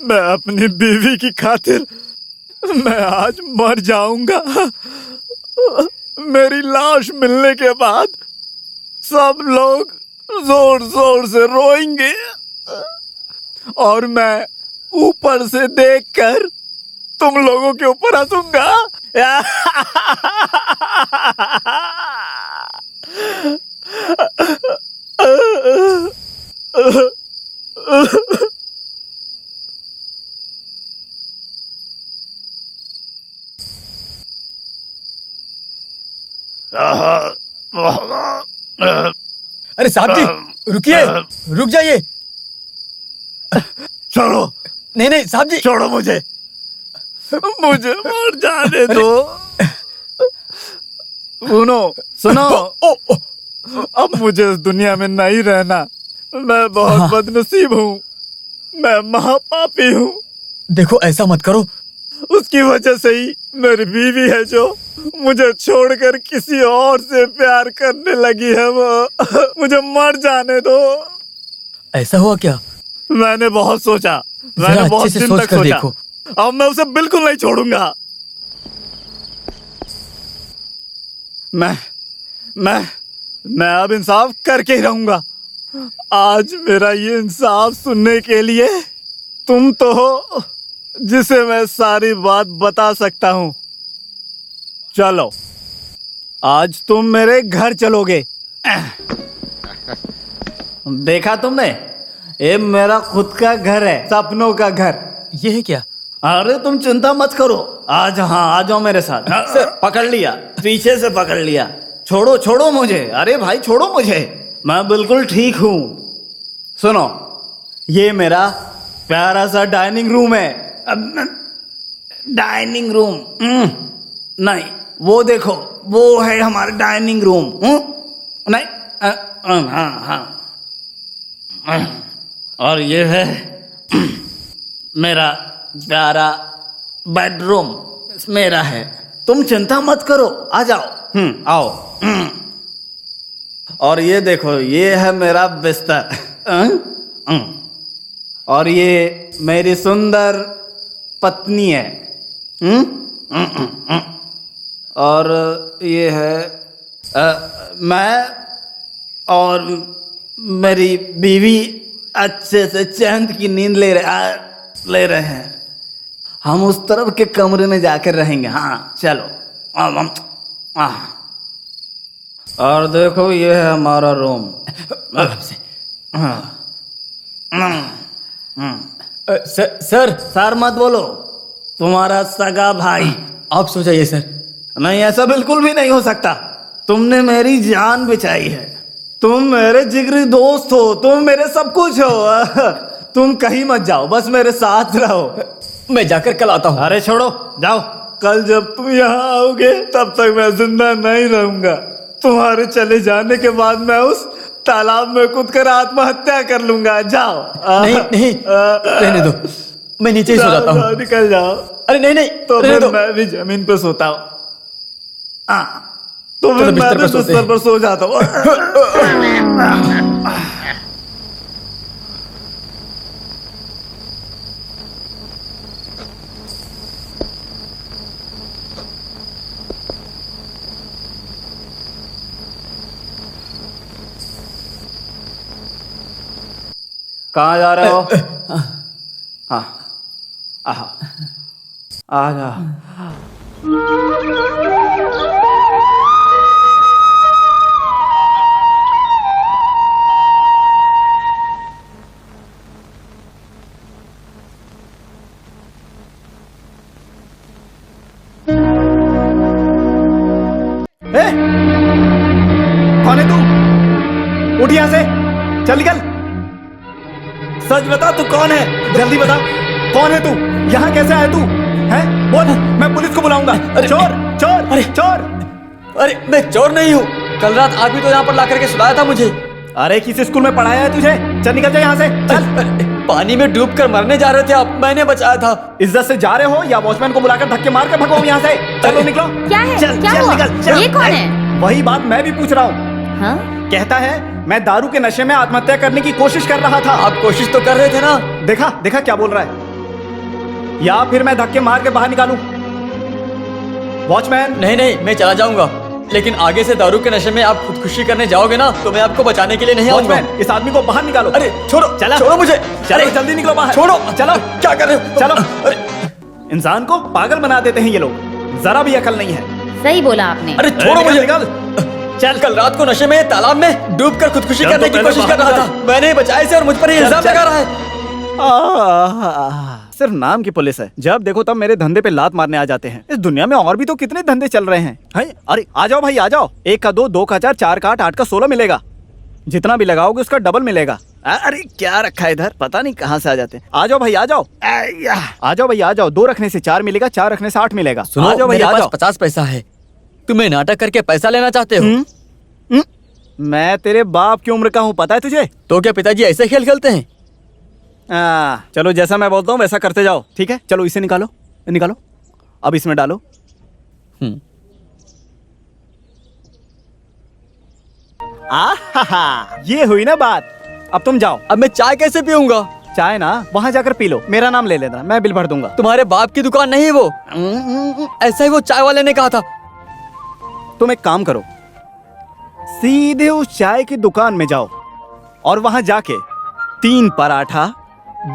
मैं अपनी बीवी की खातिर मैं आज मर जाऊंगा। मेरी लाश मिलने के बाद सब लोग जोर जोर से रोएंगे और मैं ऊपर से देखकर तुम लोगों के ऊपर हंसूंगा। अरे साहब जी रुकिए, रुक जाइए। छोड़ो। नहीं नहीं साहब जी, छोड़ो मुझे मर जाने दो। सुनो अब मुझे इस दुनिया में नहीं रहना। मैं बहुत बदनसीब हूँ, मैं महापापी हूँ। देखो ऐसा मत करो। उसकी वजह से ही मेरी बीवी है जो मुझे छोड़कर किसी और से प्यार करने लगी है। वो मुझे मर जाने दो। ऐसा हुआ क्या? मैंने बहुत सोचा, मैंने बहुत दिन तक सोचा। देखो। अब मैं उसे बिल्कुल नहीं छोड़ूंगा। मैं अब इंसाफ करके ही रहूंगा। आज मेरा ये इंसाफ सुनने के लिए तुम तो हो जिसे मैं सारी बात बता सकता हूं। चलो आज तुम मेरे घर चलोगे। देखा तुमने, ये मेरा खुद का घर है, सपनों का घर। ये है क्या? अरे तुम चिंता मत करो। आज आ जाओ मेरे साथ। सर पकड़ लिया, पीछे से पकड़ लिया। छोड़ो छोड़ो मुझे। अरे भाई छोड़ो मुझे, मैं बिल्कुल ठीक हूँ। सुनो, ये मेरा प्यारा सा डाइनिंग रूम है। डाइनिंग रूम नहीं, वो देखो, वो है हमारा डाइनिंग रूम। नहीं, हाँ। और ये है मेरा प्यारा बेडरूम, मेरा है। तुम चिंता मत करो, आ जाओ। आओ। और ये देखो, ये है मेरा बिस्तर। और ये मेरी सुंदर पत्नी है। और ये है मैं और मेरी बीवी अच्छे से चैन की नींद ले रहे हैं। हम उस तरफ के कमरे में जाकर रहेंगे। हाँ चलो। और देखो, ये है हमारा रूम। सर मत बोलो, तुम्हारा सगा भाई। आप सो जाइए सर। नहीं, ऐसा बिल्कुल भी नहीं हो सकता। तुमने मेरी जान बचाई है, तुम मेरे जिगरी दोस्त हो, तुम मेरे सब कुछ हो। तुम कहीं मत जाओ, बस मेरे साथ रहो। मैं जाकर कल आता हूँ। अरे छोड़ो, जाओ। कल जब तुम यहाँ आओगे तब तक मैं जिंदा नहीं रहूंगा। तुम्हारे चले जाने के बाद मैं उस तालाब में कूदकर आत्महत्या कर लूंगा। जाओ। नहीं रहने दो, मैं नीचे ही सो जाता हूँ। निकल जाओ। अरे नहीं तो फिर मैं भी जमीन पे सोता हूँ। तो फिर मैं भी बिस्तर पर सो जाता हूँ। कहाँ जा रहे हो? आ जा। कौन है तू? उठ यहां से, चल निकल। सच बता, तू कौन है? जल्दी बता, कौन है तू? यहाँ कैसे आया तू? हैं? बोल, मैं पुलिस को बुलाऊंगा। चोर चोर अरे चोर। अरे मैं चोर नहीं हूँ। कल रात आदमी तो यहाँ पर ला करके सुलाया था मुझे। अरे किस स्कूल में पढ़ाया है तुझे? चल निकल जा यहाँ से, चल। पानी में डूब कर मरने जा रहे थे आप, मैंने बचाया था। इज्जत से जा रहे हो या वॉचमैन को बुलाकर धक्के मार कर भगाऊं यहाँ से? चलो निकलो। क्या है? चल क्या चल हुआ? निकल, चल। ये कौन है? वही बात मैं भी पूछ रहा हूँ। हाँ? कहता है मैं दारू के नशे में आत्महत्या करने की कोशिश कर रहा था। आप कोशिश तो कर रहे थे ना। देखा देखा क्या बोल रहा है। या फिर मैं धक्के मार के बाहर निकालूं? वॉचमैन। नहीं नहीं, मैं चला जाऊंगा, लेकिन आगे से दारू के नशे में आप खुदकुशी करने जाओगे ना तो मैं आपको बचाने के लिए नहीं आऊंगा। वॉचमैन, इस आदमी को बाहर निकालो। अरे छोड़ो, चला, छोड़ो मुझे। चलो अरे जल्दी निकलो बाहर। छोड़ो, चलो। क्या कर रहे हो? चलो। अरे इंसान को पागल बना देते हैं ये लोग, जरा भी अकल नहीं है। सही बोला आपने। अरे छोड़ो निकल, मुझे। निकल। चल, कल रात को नशे में तालाब में डूबकर खुदकुशी चल करने तो की पहले कोशिश कर बाहर रहा था। मैंने ही बचाया इसे और मुझ पर ही चल, इल्जाम चल। लगा रहा है। सिर्फ नाम की पुलिस है, जब देखो तब मेरे धंधे पे लात मारने आ जाते हैं। इस दुनिया में और भी तो कितने धंधे चल रहे हैं। अरे आ जाओ भाई, आ जाओ। 1 का 2, 2 का 4, 4 का 8, 8 का 16 मिलेगा। जितना भी लगाओगे उसका डबल मिलेगा। अरे क्या रखा है इधर, पता नहीं कहाँ से आ जाते हैं। आ जाओ भाई, आ जाओ। आ जाओ भाई, आ जाओ। 2 रखने से 4 मिलेगा, 4 रखने से 8 मिलेगा। सुनो, आ जाओ भाई, मेरे आ पास जाओ। 50 पैसा है। तुम्हें नाटक करके पैसा लेना चाहते हो? मैं तेरे बाप की उम्र का हूँ, पता है तुझे? तो क्या पिताजी ऐसे खेल खेलते हैं? चलो जैसा मैं बोलता हूँ वैसा करते जाओ, ठीक है? चलो इसे निकालो, निकालो। अब इसमें डालो। ये हुई ना बात। अब तुम जाओ। अब मैं चाय कैसे पीऊंगा? चाय ना वहां जाकर पी लो, मेरा नाम ले लेना, मैं बिल भर दूंगा। तुम्हारे बाप की दुकान नहीं है वो। ऐसा ही वो चाय वाले ने कहा था। तुम एक काम करो, सीधे उस चाय की दुकान में जाओ और वहां जाके 3 पराठा,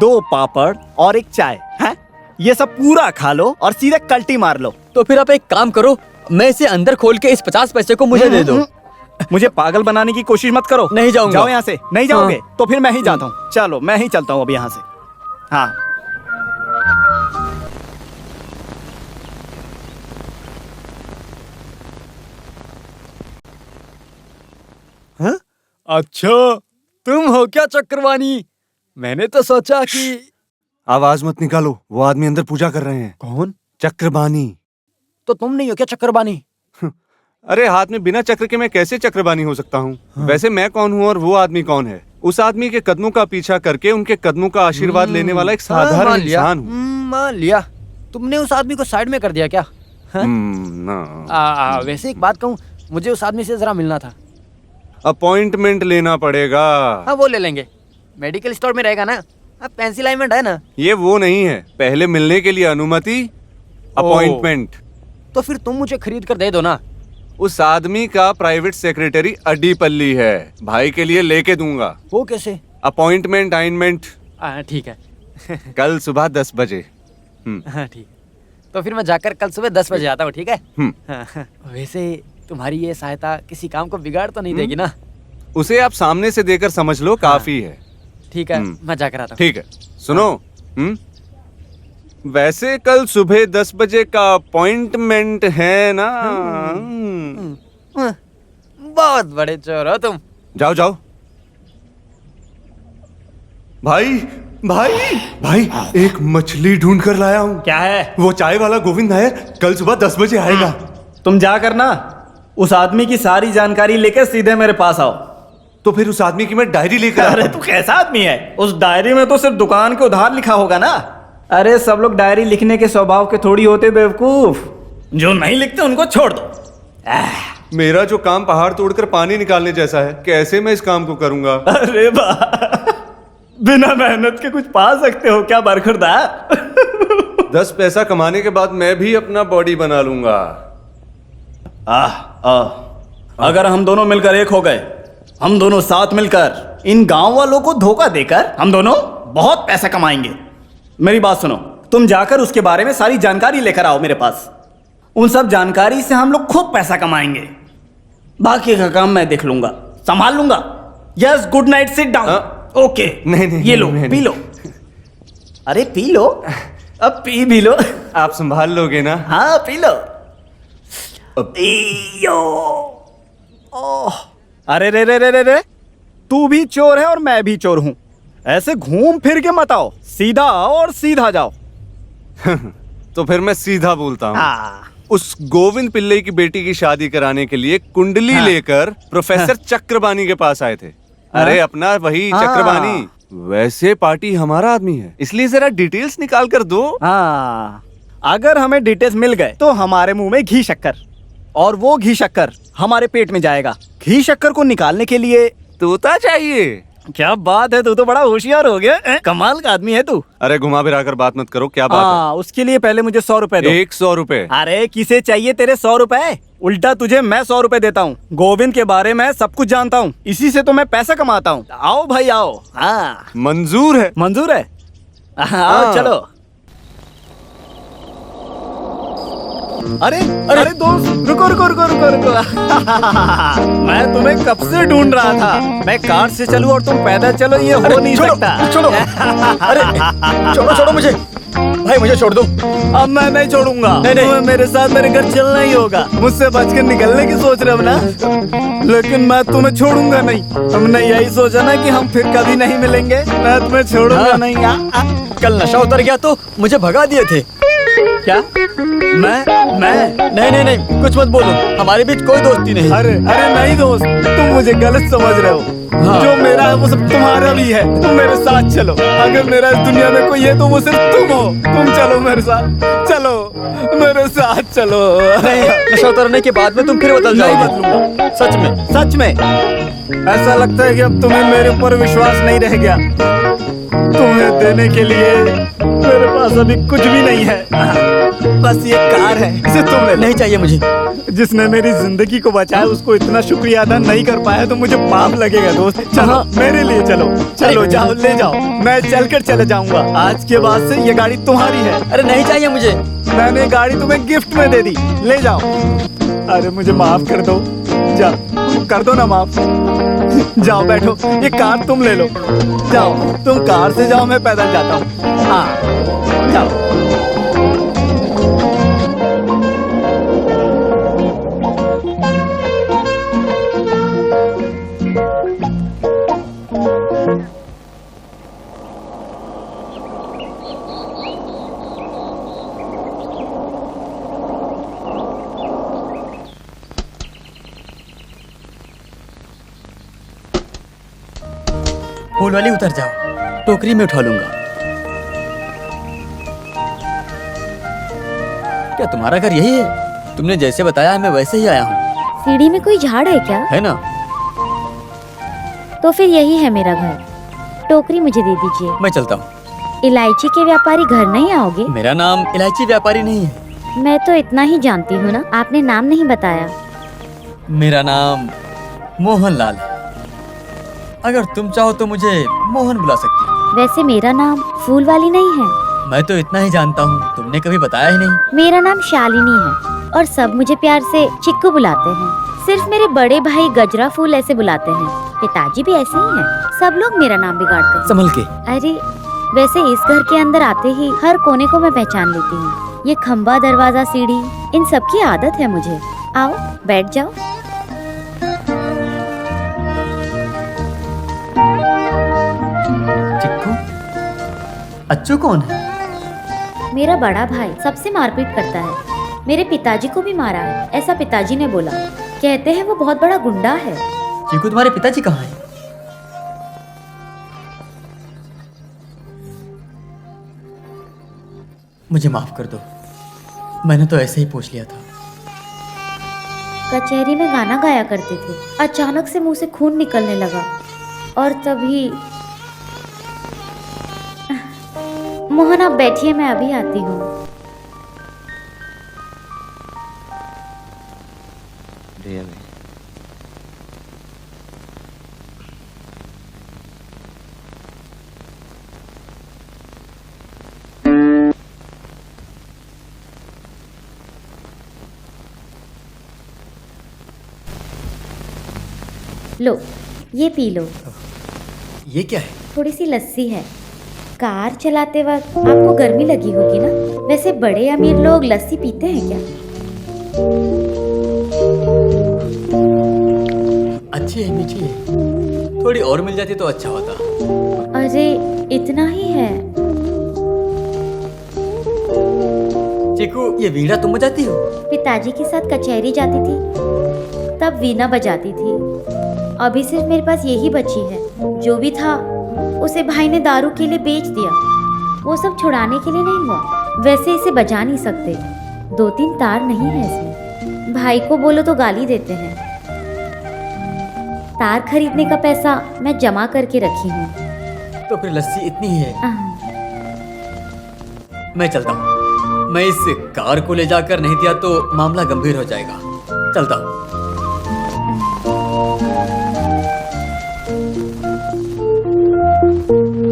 2 पापड़ और 1 चाय है, ये सब पूरा खा लो और सीधे कल्टी मार लो। तो फिर आप एक काम करो, मैं इसे अंदर खोल के इस 50 पैसे को मुझे दे दो। मुझे पागल बनाने की कोशिश मत करो। नहीं जाऊंगा। जाओ यहाँ से। नहीं जाओगे तो फिर मैं ही जाता हूँ। चलो मैं ही चलता हूँ अब यहाँ से। हाँ। अच्छा, तुम हो क्या चक्रवाणी? मैंने तो सोचा कि आवाज मत निकालो, वो आदमी अंदर पूजा कर रहे हैं। कौन? चक्रबानी। तो तुम नहीं हो क्या चक्रवाणी? अरे हाथ में बिना चक्र के मैं कैसे चक्रबानी हो सकता हूँ? वैसे मैं कौन हूँ और वो आदमी कौन है? उस आदमी के कदमों का पीछा करके उनके कदमों का आशीर्वाद लेने वाला एक साधारण इंसान हूँ। मान लिया। तुमने उस आदमी को साइड में कर दिया क्या? ना। वैसे एक बात कहूँ, मुझे उस आदमी से जरा मिलना था। अपॉइंटमेंट लेना पड़ेगा। हाँ वो ले लेंगे, मेडिकल स्टोर में रहेगा ना। अब पेंसिल अलाइनमेंट है ना? ये वो नहीं है, पहले मिलने के लिए अनुमति, अपॉइंटमेंट। तो फिर तुम मुझे खरीद कर दे दो ना। उस आदमी का प्राइवेट सेक्रेटरी अड्डीपल्ली है, भाई के लिए लेके दूंगा। वो कैसे? अपॉइंटमेंट असाइनमेंट ठीक है। कल सुबह 10 बजे। हाँ ठीक। तो फिर मैं जाकर कल सुबह 10 बजे आता हूँ, ठीक है? हाँ। वैसे तुम्हारी ये सहायता किसी काम को बिगाड़ तो नहीं देगी ना? उसे आप सामने से देकर समझ लो, काफी है। ठीक है, मैं जाकर आता हूँ। ठीक है, सुनो। वैसे कल सुबह 10 बजे का अपॉइंटमेंट है ना? बहुत बड़े चोर हो तुम। जाओ जाओ। भाई भाई भाई, एक मछली ढूंढ कर लाया हूँ। क्या है? वो चाय वाला गोविंद है, कल सुबह 10 बजे आएगा। तुम जा कर ना उस आदमी की सारी जानकारी लेकर सीधे मेरे पास आओ। तो फिर उस आदमी की मैं डायरी लेकर अरे तू कैसा आदमी है? उस डायरी में तो सिर्फ दुकान के उधार लिखा होगा ना। अरे सब लोग डायरी लिखने के स्वभाव के थोड़ी होते बेवकूफ। जो नहीं लिखते उनको छोड़ दो। मेरा जो काम पहाड़ तोड़कर पानी निकालने जैसा है, कैसे मैं इस काम को करूंगा? अरे बिना मेहनत के कुछ पा सकते हो क्या बरखुरदार? 10 पैसा कमाने के बाद मैं भी अपना बॉडी बना लूंगा। अगर हम दोनों मिलकर एक हो गए, हम दोनों साथ मिलकर इन गांव वालों को धोखा देकर हम दोनों बहुत पैसा कमाएंगे। मेरी बात सुनो, तुम जाकर उसके बारे में सारी जानकारी लेकर आओ मेरे पास। उन सब जानकारी से हम लोग खूब पैसा कमाएंगे। बाकी का काम मैं देख लूंगा, संभाल लूंगा। Yes, good night, sit down. Okay. नहीं, ये लो, पी लो। अरे पी लो, अब पी भी लो। आप संभाल लोगे ना? हाँ पी लो। पियो। ओह, अरे रे रे रे रे रे, तू भी चोर है और मैं भी चोर हूं। ऐसे घूम फिर के मत आओ, सीधा आओ और सीधा जाओ। तो फिर मैं सीधा बोलता हूँ। हाँ। उस गोविंद पिल्ले की बेटी की शादी कराने के लिए कुंडली लेकर प्रोफेसर चक्रबानी के पास आए थे। अरे अपना वही चक्रबानी। वैसे पार्टी हमारा आदमी है, इसलिए जरा डिटेल्स निकाल कर दो। हाँ, अगर हमें डिटेल्स मिल गए तो हमारे मुंह में घी शक्कर। और वो घी शक्कर हमारे पेट में जाएगा। घी शक्कर को निकालने के लिए तोता चाहिए। क्या बात है, तू तो बड़ा होशियार हो गया। कमाल का आदमी है तू। अरे घुमा फिरा कर बात मत करो, क्या बात हाँ, उसके लिए पहले मुझे 100 रुपए दो। है? 100 रुपए? अरे किसे चाहिए तेरे 100 रुपए? उल्टा तुझे मैं 100 रुपए देता हूँ। गोविंद के बारे में सब कुछ जानता हूँ, इसी से तो मैं पैसा कमाता हूँ। आओ भाई आओ। हाँ मंजूर है। मंजूर है। आओ हाँ। चलो। अरे अरे दोस्त, रुको रुको रुको रुको रुको। मैं तुम्हें कब से ढूंढ रहा था। मैं कार से चलूं और तुम पैदल चलो, ये हो नहीं सकता। छोड़ो। अरे छोड़ो मुझे भाई, मुझे छोड़ दो। अब मैं नहीं छोड़ूंगा। नहीं। तुम्हें मेरे साथ मेरे घर चलना ही होगा। मुझसे बच के निकलने की सोच रहे हो ना, लेकिन मैं तुम्हें छोड़ूंगा नहीं। तुमने यही सोचा ना कि हम फिर कभी नहीं मिलेंगे। मैं तुम्हें छोड़ूंगा हाँ। नहीं। कल नशा उतर गया तो मुझे भगा दिए थे। क्या? मैं नहीं, कुछ मत बोलो, हमारे बीच कोई दोस्ती नहीं। अरे नहीं दोस्त, तुम मुझे गलत समझ रहे हो। हाँ। जो मेरा है वो सब तुम्हारा भी है। तुम मेरे साथ चलो। अगर मेरा इस दुनिया में कोई है तो वो सिर्फ तुम हो। तुम चलो मेरे साथ, चलो मेरे साथ चलो। नहीं, नशा उतरने के बाद में तुम फिर बदल नहीं जाओगे। बदलूंगा। सच में। सच में ऐसा लगता है कि अब तुम्हें मेरे ऊपर विश्वास नहीं रह गया। तुम्हें देने के लिए मेरे पास अभी कुछ भी नहीं है। बस ये कार है, इसे तुम ले लो। नहीं चाहिए मुझे। जिसने मेरी जिंदगी को बचाया उसको इतना शुक्रिया अदा नहीं कर पाया तो मुझे पाप लगेगा दोस्त। चलो मेरे लिए चलो। चलो जाओ, ले जाओ। मैं चलकर चले जाऊंगा। आज के बाद से ये गाड़ी तुम्हारी है। अरे नहीं चाहिए मुझे। मैंने गाड़ी तुम्हें गिफ्ट में दे दी, ले जाओ। अरे मुझे माफ कर दो। जाओ, कर दो ना माफ। जाओ बैठो, ये कार तुम ले लो। जाओ, तुम कार से जाओ, मैं पैदल जाता हूँ। हाँ जाओ। फूल वाली उतर जाओ, टोकरी में उठा लूंगा। क्या तुम्हारा घर यही है? तुमने जैसे बताया है मैं वैसे ही आया हूँ। सीढ़ी में कोई झाड़ है क्या? है ना? तो फिर यही है मेरा घर। टोकरी मुझे दे दीजिए। मैं चलता हूँ। इलायची के व्यापारी घर नहीं आओगे? मेरा नाम इलायची व्यापारी नहीं है। मैं तो इतना ही जानती हूँ ना, आपने नाम नहीं बताया। मेरा नाम मोहन लाल है। अगर तुम चाहो तो मुझे मोहन बुला सकती हो। वैसे मेरा नाम फूल वाली नहीं है। मैं तो इतना ही जानता हूँ, तुमने कभी बताया ही नहीं। मेरा नाम शालिनी है और सब मुझे प्यार से चिक्कू बुलाते हैं। सिर्फ मेरे बड़े भाई गजरा फूल ऐसे बुलाते हैं। पिताजी भी ऐसे ही हैं। सब लोग मेरा नाम बिगाड़ते हैं। संभल के। अरे वैसे इस घर के अंदर आते ही हर कोने को मैं पहचान लेती हूँ। ये खम्बा, दरवाजा, सीढ़ी, इन सब की आदत है मुझे। आओ बैठ जाओ। चिक्कू, अच्छू कौन है? मेरा बड़ा भाई सबसे मारपीट करता है। मेरे पिताजी को भी मारा है, ऐसा पिताजी ने बोला। कहते हैं वो बहुत बड़ा गुंडा है। चिक्कू, तुम्हारे पिताजी कहाँ हैं? मुझे माफ कर दो, मैंने तो ऐसे ही पूछ लिया था। कचहरी में गाना गाया करते थे। अचानक से मुंह से खून निकलने लगा और तभी मोहन आप बैठिए, मैं अभी आती हूँ। लो ये पी लो। ये क्या है? थोड़ी सी लस्सी है। कार चलाते वक्त आपको गर्मी लगी होगी ना। वैसे बड़े अमीर लोग लस्सी पीते हैं क्या? अच्छी है, मीठी है। थोड़ी और मिल जाती तो अच्छा होता। अरे इतना ही है। चिकू, ये वीणा तुम बजाती हो? पिताजी के साथ कचहरी जाती थी तब वीणा बजाती थी। अभी सिर्फ मेरे पास यही बची है। जो भी था उसे भाई ने दारू के लिए बेच दिया। वो सब छुड़ाने के लिए नहीं हुआ। वैसे इसे बजा नहीं सकते, 2-3 तार नहीं है इसमें। भाई को बोलो तो गाली देते हैं। तार खरीदने का पैसा मैं जमा करके रखी हूँ। तो फिर लस्सी इतनी ही है। आह, मैं चलता हूँ। मैं इस कार को ले जाकर नहीं दिया तो मामला गंभीर हो जाएगा। चलता हूँ।